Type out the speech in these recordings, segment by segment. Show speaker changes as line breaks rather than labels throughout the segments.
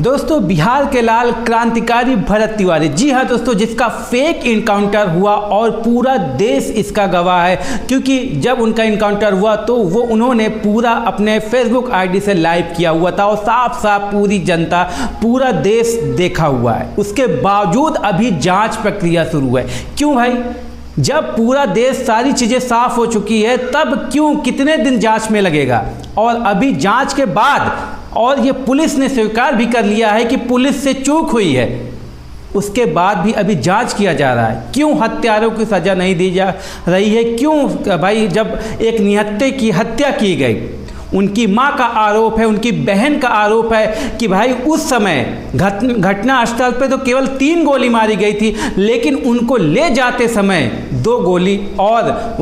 दोस्तों, बिहार के लाल क्रांतिकारी भरत तिवारी, जी हाँ दोस्तों, जिसका फेक इनकाउंटर हुआ और पूरा देश इसका गवाह है। क्योंकि जब उनका इनकाउंटर हुआ तो उन्होंने पूरा अपने फेसबुक आईडी से लाइव किया हुआ था और साफ साफ पूरी जनता, पूरा देश देखा हुआ है। उसके बावजूद अभी जांच प्रक्रिया शुरू है। क्यों भाई? जब पूरा देश, सारी चीज़ें साफ हो चुकी है, तब क्यों कितने दिन जांच में लगेगा? और अभी जांच के बाद, और ये पुलिस ने स्वीकार भी कर लिया है कि पुलिस से चूक हुई है, उसके बाद भी अभी जांच किया जा रहा है। क्यों हत्यारों की सज़ा नहीं दी जा रही है? क्यों भाई? जब एक निहत्थे की हत्या की गई, उनकी मां का आरोप है, उनकी बहन का आरोप है कि भाई उस समय घटना स्थल पे तो केवल 3 गोली मारी गई थी, लेकिन उनको ले जाते समय 2 गोली और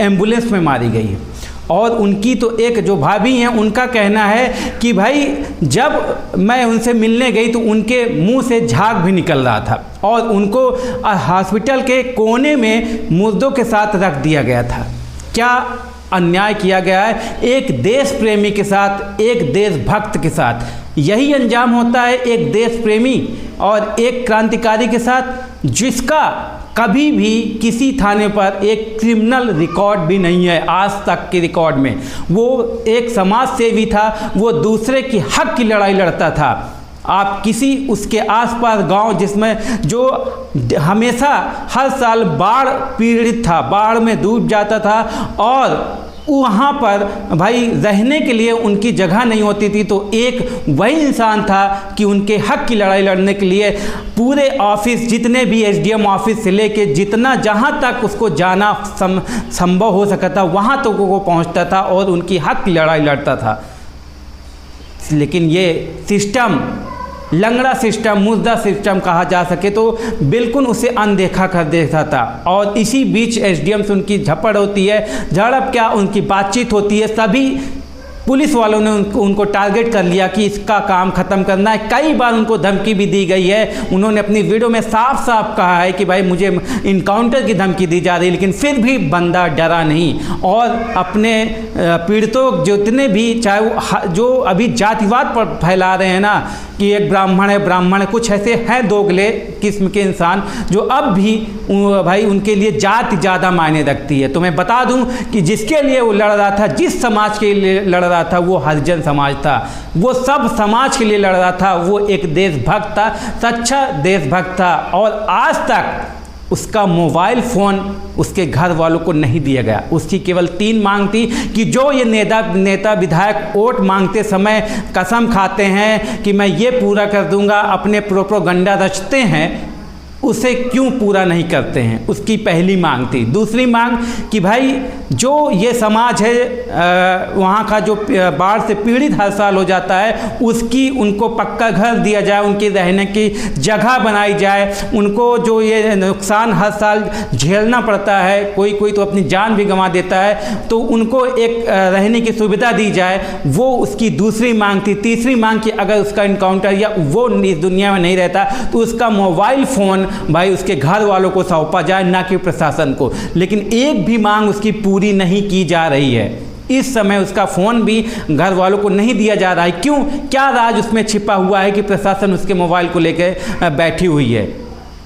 एम्बुलेंस में मारी गई है। और उनकी तो एक जो भाभी हैं, उनका कहना है कि भाई जब मैं उनसे मिलने गई तो उनके मुंह से झाग भी निकल रहा था और उनको हॉस्पिटल के कोने में मुर्दों के साथ रख दिया गया था। क्या अन्याय किया गया है एक देश प्रेमी के साथ, एक देशभक्त के साथ। यही अंजाम होता है एक देश प्रेमी और एक क्रांतिकारी के साथ, जिसका कभी भी किसी थाने पर एक क्रिमिनल रिकॉर्ड भी नहीं है आज तक के रिकॉर्ड में। वो एक समाज सेवी था, वो दूसरे की हक की लड़ाई लड़ता था। आप किसी उसके आसपास गांव जिसमें जो हमेशा हर साल बाढ़ पीड़ित था, बाढ़ में डूब जाता था और वहाँ पर भाई रहने के लिए उनकी जगह नहीं होती थी, तो एक वही इंसान था कि उनके हक की लड़ाई लड़ने के लिए पूरे ऑफिस, जितने भी एसडीएम ऑफिस से लेके जितना जहाँ तक उसको जाना संभव हो सका था, वहाँ तक वो पहुँचता था और उनकी हक की लड़ाई लड़ता था। लेकिन ये सिस्टम, लंगड़ा सिस्टम, मुर्दा सिस्टम कहा जा सके तो, बिल्कुल उसे अनदेखा कर देता था। और इसी बीच एसडीएम से उनकी झपड़ होती है, झड़प क्या, उनकी बातचीत होती है। सभी पुलिस वालों ने उनको टारगेट कर लिया कि इसका काम ख़त्म करना है। कई बार उनको धमकी भी दी गई है। उन्होंने अपनी वीडियो में साफ साफ कहा है कि भाई मुझे इनकाउंटर की धमकी दी जा रही है, लेकिन फिर भी बंदा डरा नहीं और अपने पीड़ितों जितने भी, चाहे वो जो अभी जातिवाद पर फैला रहे हैं ना कि एक ब्राह्मण है, ब्राह्मण है, कुछ ऐसे हैं दोगले किस्म के इंसान जो अब भी भाई उनके लिए जाति ज़्यादा मायने रखती है। तो मैं बता दूं कि जिसके लिए वो लड़ रहा था, जिस समाज के लिए लड़ रहा था, वो हरिजन समाज था। वो सब समाज के लिए लड़ रहा था। वो एक देशभक्त था, सच्चा देशभक्त था। और आज तक उसका मोबाइल फ़ोन उसके घर वालों को नहीं दिया गया। उसकी केवल 3 मांग थी कि जो ये नेता विधायक वोट मांगते समय कसम खाते हैं कि मैं ये पूरा कर दूंगा, अपने प्रोपेगेंडा रचते हैं, उसे क्यों पूरा नहीं करते हैं। उसकी पहली मांग थी। दूसरी मांग कि भाई जो ये समाज है, वहाँ का जो बाढ़ से पीड़ित हर साल हो जाता है, उसकी उनको पक्का घर दिया जाए, उनकी रहने की जगह बनाई जाए। उनको जो ये नुकसान हर साल झेलना पड़ता है, कोई कोई तो अपनी जान भी गंवा देता है, तो उनको एक रहने की सुविधा दी जाए, वो उसकी दूसरी मांग थी। तीसरी मांग कि अगर उसका इनकाउंटर या वो इस दुनिया में नहीं रहता तो उसका मोबाइल फ़ोन भाई उसके घर वालों को सौंपा जाए, ना कि प्रशासन को। लेकिन एक भी मांग उसकी पूरी नहीं की जा रही है। इस समय उसका फ़ोन भी घर वालों को नहीं दिया जा रहा है। क्यों? क्या राज उसमें छिपा हुआ है कि प्रशासन उसके मोबाइल को लेकर बैठी हुई है?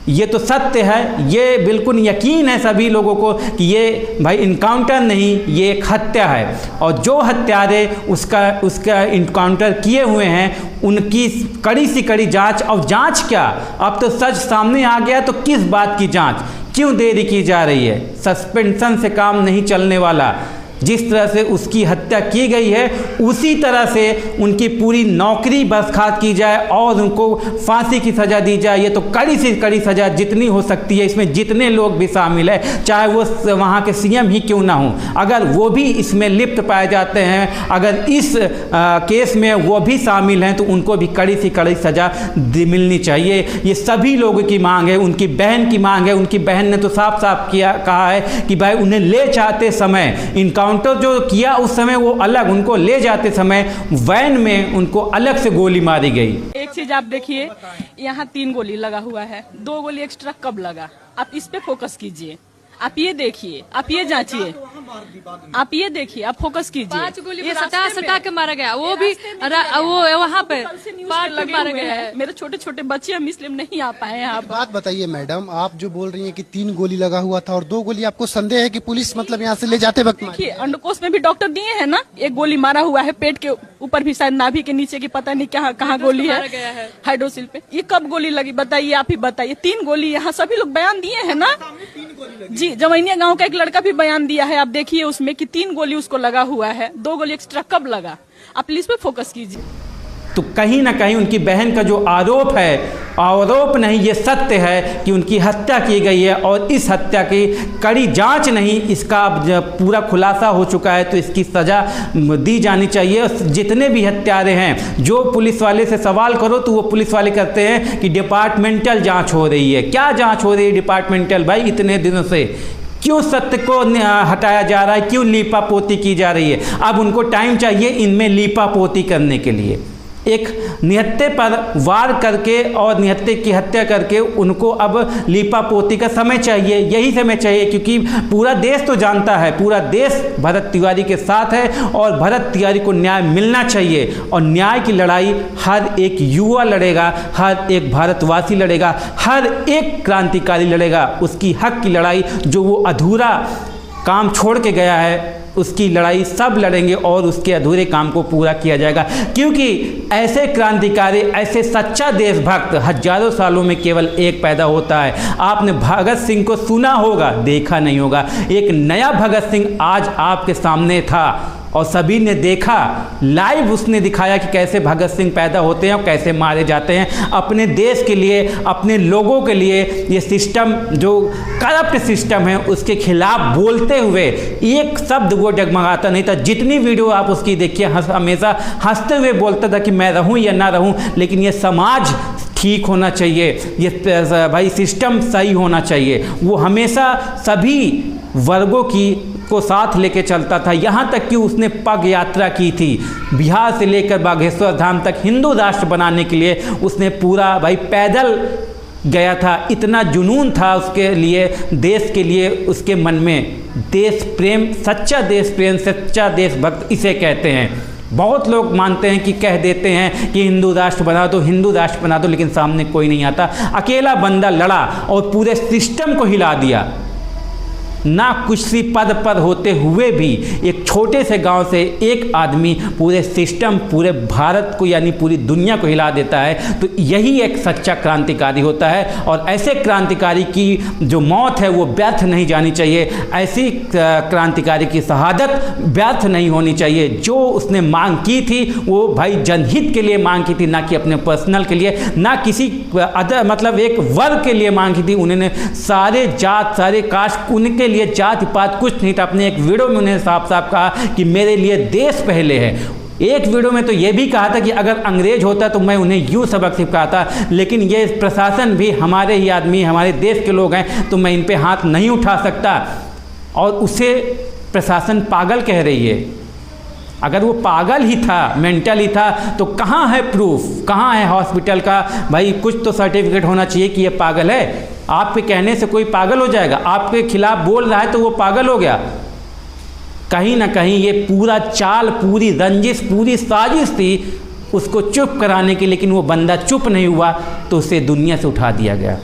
ये तो सत्य है, ये बिल्कुल यकीन है सभी लोगों को कि ये भाई इनकाउंटर नहीं, ये एक हत्या है। और जो हत्यारे उसका इनकाउंटर किए हुए हैं, उनकी कड़ी से कड़ी जांच। और जांच क्या, अब तो सच सामने आ गया, तो किस बात की जांच? क्यों देरी की जा रही है? सस्पेंशन से काम नहीं चलने वाला। जिस तरह से उसकी हत्या की गई है, उसी तरह से उनकी पूरी नौकरी बर्खास्त की जाए और उनको फांसी की सज़ा दी जाए। ये तो कड़ी से कड़ी सज़ा जितनी हो सकती है, इसमें जितने लोग भी शामिल हैं, चाहे वो वहाँ के सीएम ही क्यों ना हों, अगर वो भी इसमें लिप्त पाए जाते हैं, अगर इस केस में वो भी शामिल हैं, तो उनको भी कड़ी से कड़ी सज़ा मिलनी चाहिए। ये सभी लोगों की मांग है, उनकी बहन की मांग है। उनकी बहन ने तो साफ साफ कहा है कि भाई उन्हें ले जाते समय इनकाउंटर जो किया उस समय वो अलग, उनको ले जाते समय वैन में उनको अलग से गोली मारी गई।
एक चीज आप देखिए, यहाँ 3 गोली लगा हुआ है, 2 गोली एक्स्ट्रा कब लगा, आप इस पे फोकस कीजिए। आप ये देखिए, आप ये जांचिए, आप ये देखिए, आप फोकस कीजिए।
5 गोली ये सटा के मारा गया, वो भी वो वहाँ पे
पार्ट लगे मारा गया है। मेरे छोटे छोटे बच्चे हम इसलिए नहीं आ पाए हैं। आप
बात बताइए मैडम, आप जो बोल रही हैं कि 3 गोली लगा हुआ था और 2 गोली आपको संदेह है कि पुलिस मतलब यहाँ से ले जाते वक्त मारी?
देखिए, अंडकोश में भी डॉक्टर दिए हैं ना, एक गोली मारा हुआ है पेट के ऊपर भी, शायद नाभि के नीचे की पता नहीं कहाँ गोली है, हाइड्रोसिल पे। ये कब गोली लगी बताइए, आप ही बताइए। 3 गोली, यहाँ सभी लोग बयान दिए हैं ना जी। जमैनिया गांव का एक लड़का भी बयान दिया है, आप देखिए उसमें कि 3 गोली उसको लगा हुआ है। 2 गोली एक्स्ट्रा कब लगा? आप पुलिस पे फोकस कीजिए।
तो कहीं ना कहीं उनकी बहन का जो आरोप है, आरोप नहीं ये सत्य है कि उनकी हत्या की गई है और इस हत्या की कड़ी जांच नहीं, इसका अब जब पूरा खुलासा हो चुका है तो इसकी सज़ा दी जानी चाहिए। जितने भी हत्यारे हैं, जो पुलिस वाले से सवाल करो तो वो पुलिस वाले कहते हैं कि डिपार्टमेंटल जांच हो रही है। क्या जांच हो रही है डिपार्टमेंटल? भाई इतने दिनों से क्यों सत्य को हटाया जा रहा है, क्यों लीपापोती की जा रही है? अब उनको टाइम चाहिए इनमें लीपापोती करने के लिए। एक निहत्थे पर वार करके और निहत्थे की हत्या करके उनको अब लीपापोती का समय चाहिए, यही समय चाहिए, क्योंकि पूरा देश तो जानता है, पूरा देश भरत तिवारी के साथ है और भरत तिवारी को न्याय मिलना चाहिए। और न्याय की लड़ाई हर एक युवा लड़ेगा, हर एक भारतवासी लड़ेगा, हर एक क्रांतिकारी लड़ेगा। उसकी हक की लड़ाई जो वो अधूरा काम छोड़ के गया है, उसकी लड़ाई सब लड़ेंगे और उसके अधूरे काम को पूरा किया जाएगा। क्योंकि ऐसे क्रांतिकारी, ऐसे सच्चा देशभक्त हजारों सालों में केवल एक पैदा होता है। आपने भगत सिंह को सुना होगा, देखा नहीं होगा। एक नया भगत सिंह आज आपके सामने था और सभी ने देखा, लाइव उसने दिखाया कि कैसे भगत सिंह पैदा होते हैं और कैसे मारे जाते हैं अपने देश के लिए, अपने लोगों के लिए। ये सिस्टम जो करप्ट सिस्टम है उसके खिलाफ बोलते हुए एक शब्द वो डगमगाता नहीं था। जितनी वीडियो आप उसकी देखिए, हमेशा हंसते हुए बोलता था कि मैं रहूं या ना रहूं, लेकिन ये समाज ठीक होना चाहिए, ये भाई सिस्टम सही होना चाहिए। वो हमेशा सभी वर्गों को साथ लेके चलता था। यहाँ तक कि उसने पग यात्रा की थी, बिहार से लेकर बागेश्वर धाम तक हिंदू राष्ट्र बनाने के लिए उसने पूरा भाई पैदल गया था। इतना जुनून था उसके लिए, देश के लिए उसके मन में। देश प्रेम, सच्चा देश प्रेम, सच्चा देशभक्त इसे कहते हैं। बहुत लोग मानते हैं कि कह देते हैं कि हिंदू राष्ट्र बना दो, हिंदू राष्ट्र बना दो, लेकिन सामने कोई नहीं आता। अकेला बंदा लड़ा और पूरे सिस्टम को हिला दिया। ना कुर्सी पद पर होते हुए भी एक छोटे से गांव से एक आदमी पूरे सिस्टम, पूरे भारत को यानी पूरी दुनिया को हिला देता है। तो यही एक सच्चा क्रांतिकारी होता है और ऐसे क्रांतिकारी की जो मौत है वो व्यर्थ नहीं जानी चाहिए। ऐसी क्रांतिकारी की शहादत व्यर्थ नहीं होनी चाहिए। जो उसने मांग की थी वो भाई जनहित के लिए मांग की थी, ना कि अपने पर्सनल के लिए, ना किसी अदर मतलब एक वर्ग के लिए मांग की थी। उन्होंने सारे जात, सारे कास्ट, उनके लिए जाति पात कुछ नहीं था। अपने एक वीडियो में उन्होंने साफ साफ कहा कि मेरे लिए देश पहले है। एक वीडियो में तो ये भी कहा था कि अगर अंग्रेज होता तो मैं उन्हें यूँ सबक सिखाता, लेकिन ये प्रशासन भी हमारे ही आदमी, हमारे देश के लोग हैं, तो मैं इन पे हाथ नहीं उठा सकता। और उसे प्रशासन पागल कह रही है। अगर वो पागल ही था, मेंटल ही था, तो कहाँ है प्रूफ, कहाँ है हॉस्पिटल का? भाई कुछ तो सर्टिफिकेट होना चाहिए कि ये पागल है। आपके कहने से कोई पागल हो जाएगा? आपके खिलाफ बोल रहा है तो वो पागल हो गया। कहीं ना कहीं ये पूरा चाल, पूरी रंजिश, पूरी साजिश थी उसको चुप कराने की, लेकिन वो बंदा चुप नहीं हुआ तो उसे दुनिया से उठा दिया गया।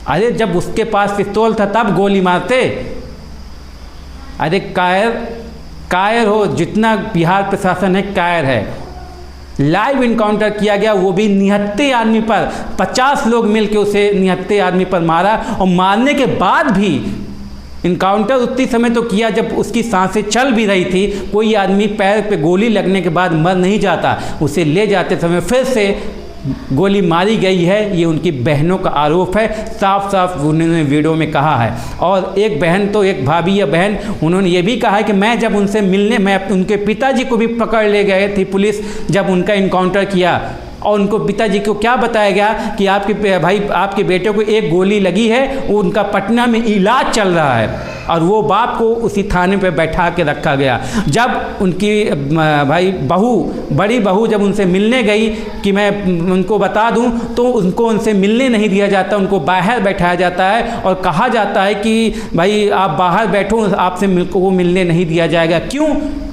अरे जब उसके पास पिस्तौल था तब गोली मारते। अरे कायर हो, जितना बिहार प्रशासन है कायर है। लाइव इनकाउंटर किया गया, वो भी निहत्थे आदमी पर। 50 लोग मिलकर उसे निहत्थे आदमी पर मारा और मारने के बाद भी इनकाउंटर उतनी समय तो किया जब उसकी सांसें चल भी रही थी। कोई आदमी पैर पे गोली लगने के बाद मर नहीं जाता, उसे ले जाते समय फिर से गोली मारी गई है। ये उनकी बहनों का आरोप है, साफ साफ उन्होंने वीडियो में कहा है। और एक बहन तो, एक भाभी या बहन, उन्होंने ये भी कहा है कि मैं जब उनसे मिलने, मैं उनके पिताजी को भी पकड़ ले गए थी पुलिस जब उनका इनकाउंटर किया, और उनको पिताजी को क्या बताया गया कि आपके भाई, आपके बेटे को एक गोली लगी है, उनका पटना में इलाज चल रहा है। और वो बाप को उसी थाने पे बैठा के रखा गया। जब उनकी भाई बहू, बड़ी बहू जब उनसे मिलने गई कि मैं उनको बता दूं, तो उनको उनसे मिलने नहीं दिया जाता, उनको बाहर बैठाया जाता है और कहा जाता है कि भाई आप बाहर बैठो, आपसे वो मिलने नहीं दिया जाएगा। क्यों?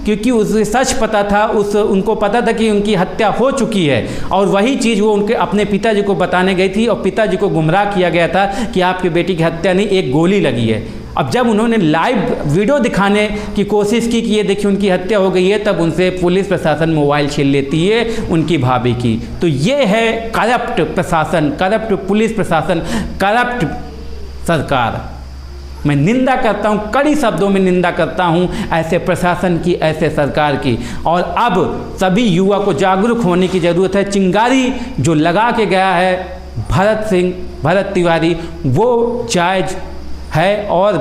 क्योंकि उसे सच पता था, उनको पता था कि उनकी हत्या हो चुकी है, और वही चीज़ वो उनके अपने पिताजी को बताने गई थी, और पिताजी को गुमराह किया गया था कि आपकी बेटी की हत्या नहीं, एक गोली लगी है। अब जब उन्होंने लाइव वीडियो दिखाने की कोशिश की कि ये देखिए उनकी हत्या हो गई है, तब उनसे पुलिस प्रशासन मोबाइल छीन लेती है उनकी भाभी की। तो ये है करप्ट प्रशासन, करप्ट पुलिस प्रशासन, करप्ट सरकार। मैं निंदा करता हूँ, कड़ी शब्दों में निंदा करता हूँ ऐसे प्रशासन की, ऐसे सरकार की। और अब सभी युवा को जागरूक होने की ज़रूरत है। चिंगारी जो लगा के गया है भरत तिवारी, वो जायज़ है और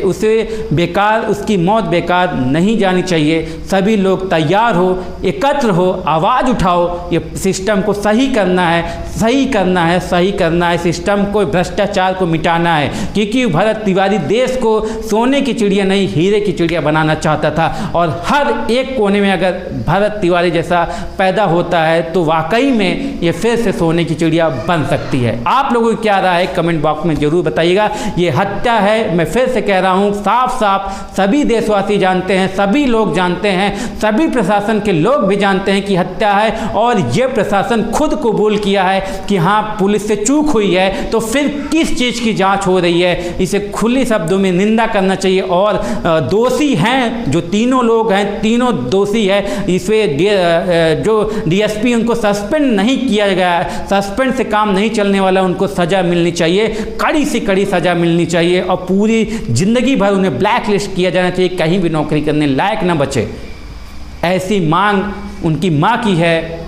उसे बेकार, उसकी मौत बेकार नहीं जानी चाहिए। सभी लोग तैयार हो, एकत्र हो, आवाज़ उठाओ, ये सिस्टम को सही करना है, सही करना है, सही करना है, सिस्टम को, भ्रष्टाचार को मिटाना है। क्योंकि भरत तिवारी देश को सोने की चिड़िया नहीं, हीरे की चिड़िया बनाना चाहता था, और हर एक कोने में अगर भरत तिवारी जैसा पैदा होता है तो वाकई में ये फिर से सोने की चिड़िया बन सकती है। आप लोगों की क्या राय है कमेंट बॉक्स में ज़रूर बताइएगा। ये हत्या है, मैं फिर से कह रहा हूँ, साफ साफ सभी देशवासी जानते हैं, सभी लोग जानते हैं, सभी प्रशासन के लोग भी जानते हैं कि हत्या है, और ये प्रशासन खुद कबूल किया है कि हाँ पुलिस से चूक हुई है। तो फिर किस चीज़ की जांच हो रही है, इसे खुली शब्दों में निंदा करना चाहिए। और दोषी हैं जो तीनों लोग हैं, तीनों दोषी है, इसमें जो डीएसपी उनको सस्पेंड नहीं किया गया है, सस्पेंड से काम नहीं चलने वाला, उनको सज़ा मिलनी चाहिए, कड़ी से कड़ी सज़ा मिलनी चाहिए, और पूरी ज़िंदगी भर उन्हें ब्लैक लिस्ट किया जाना चाहिए, कहीं भी नौकरी करने लायक ना बचे। ऐसी मांग उनकी मां की है,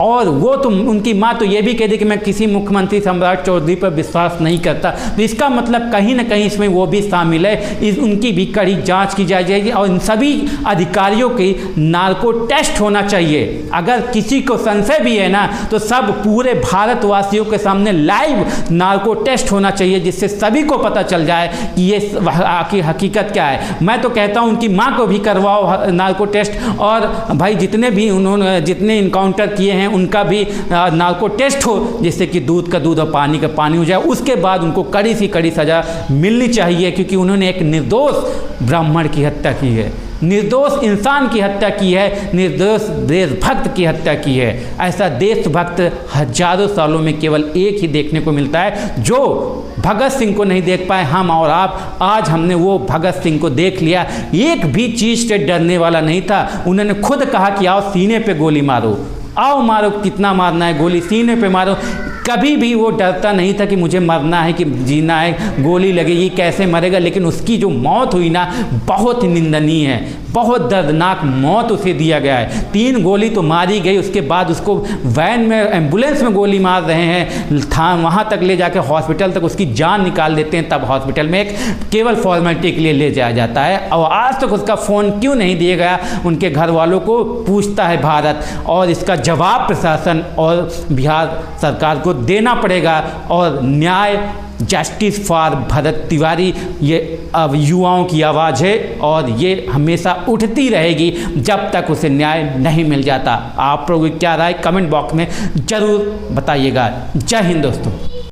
और वो तो उनकी मां तो ये भी कह दी कि मैं किसी मुख्यमंत्री सम्राट चौधरी पर विश्वास नहीं करता। तो इसका मतलब कहीं ना कहीं इसमें वो भी शामिल है। उनकी भी कड़ी जांच की जाएगी, और इन सभी अधिकारियों की नार्को टेस्ट होना चाहिए। अगर किसी को संशय भी है ना, तो सब पूरे भारतवासियों के सामने लाइव नार्को टेस्ट होना चाहिए, जिससे सभी को पता चल जाए कि ये हकीकत क्या है। मैं तो कहता हूँ उनकी माँ को भी करवाओ नार्को टेस्ट, और भाई जितने भी उन्होंने जितने इनकाउंटर किए हैं उनका भी नार्को टेस्ट हो, जिससे कि दूध का दूध और पानी का पानी हो जाए। उसके बाद उनको कड़ी से कड़ी सज़ा मिलनी चाहिए, क्योंकि उन्होंने एक निर्दोष ब्राह्मण की हत्या की है, निर्दोष इंसान की हत्या की है, निर्दोष देशभक्त की हत्या की है। ऐसा देशभक्त हजारों सालों में केवल एक ही देखने को मिलता है, जो भगत सिंह को नहीं देख पाए हम और आप। आज हमने वो भगत सिंह को देख लिया, एक भी चीज़ से डरने वाला नहीं था। उन्होंने खुद कहा कि आओ सीने पे गोली मारो, आओ मारो, कितना मारना है, गोली सीने पे मारो। कभी भी वो डरता नहीं था कि मुझे मरना है कि जीना है, गोली लगेगी कैसे मरेगा। लेकिन उसकी जो मौत हुई ना, बहुत निंदनीय है, बहुत दर्दनाक मौत उसे दिया गया है। 3 गोली तो मारी गई, उसके बाद उसको वैन में, एम्बुलेंस में गोली मार रहे हैं, वहाँ तक ले जाकर हॉस्पिटल तक उसकी जान निकाल देते हैं, तब हॉस्पिटल में एक केवल फॉर्मेलिटी के लिए ले जाया जाता है। और आज तक उसका फ़ोन क्यों नहीं दिया गया, उनके घर वालों को पूछता है भारत, और इसका जवाब प्रशासन और बिहार सरकार को देना पड़ेगा। और न्याय, जस्टिस फॉर भरत तिवारी, ये अब युवाओं की आवाज़ है, और ये हमेशा उठती रहेगी जब तक उसे न्याय नहीं मिल जाता। आप लोगों की क्या राय कमेंट बॉक्स में ज़रूर बताइएगा। जय हिंद दोस्तों।